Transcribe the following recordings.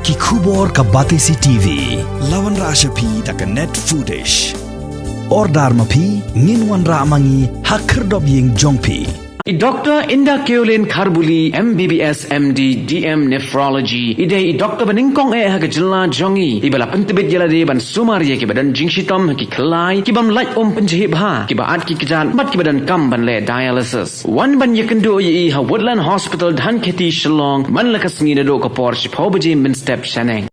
ki khubor ka batesi TV lawan ra ashapi tak net footage ordar mapi nginwan ra mangi hakhrdop yeng jongpi Dr. Inda Keolin Kharbuli, MBBS, MD, DM Nephrology. Idai Dr. Baningkong haga jela jongi. Ibala pentebit jelade ban sumaria ki badan jingshitom ki kelai ki bam light penjahit bha ki baat ki kejan mat ki badan kam ban le dialysis. Wan ban yakendo yi ha Woodland Hospital dhan kheti Shillong man lakas ngi do ka por shipho baje min step shaneng.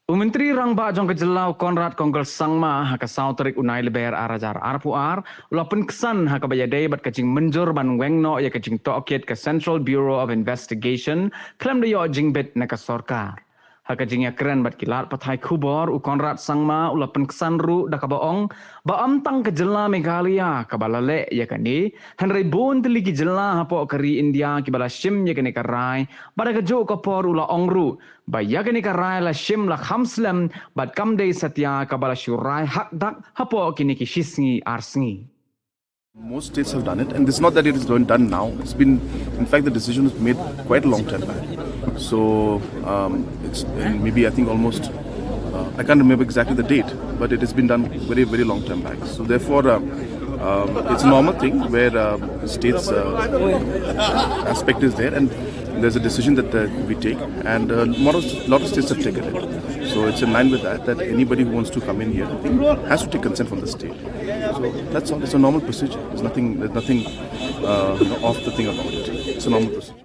Menteri Rangba jong kejelau Conrad Kongkel Sangma haka sauterik unai leber arajar arpuar ula Pynksan haka bayadai bat kacing menjur ban Weng no ya kacing Tohkit ke Central Bureau of Investigation klaim de yo jingbet na ka Sorkar haka jingya keren bat kilat pathai khubor u Conrad Sangma ula Pynksan ru da ka baong ba amtang kejela Meghalaya ka balale ya kani hanrai bon teli ki jela hapo kari India ki bala shim ya kani karai bada ka jo ka por ula ongru ba ya kani karai la shim la khamslam bat kam dei satya ka bala shurai hak dak hapo kini ki shisngi arsngi. Most states have done it, and it's not that it is done now. It's been, in fact, the decision was made quite a long time back. So it's maybe I think almost, I can't remember exactly the date, but it has been done very, very long time back. So therefore, it's a normal thing where states aspect is there, and there's a decision that we take, and a lot of states have taken it. So it's in line with that anybody who wants to come in here has to take consent from the state. So that's all. It's a normal procedure. There's nothing off the thing about it. It's a normal procedure.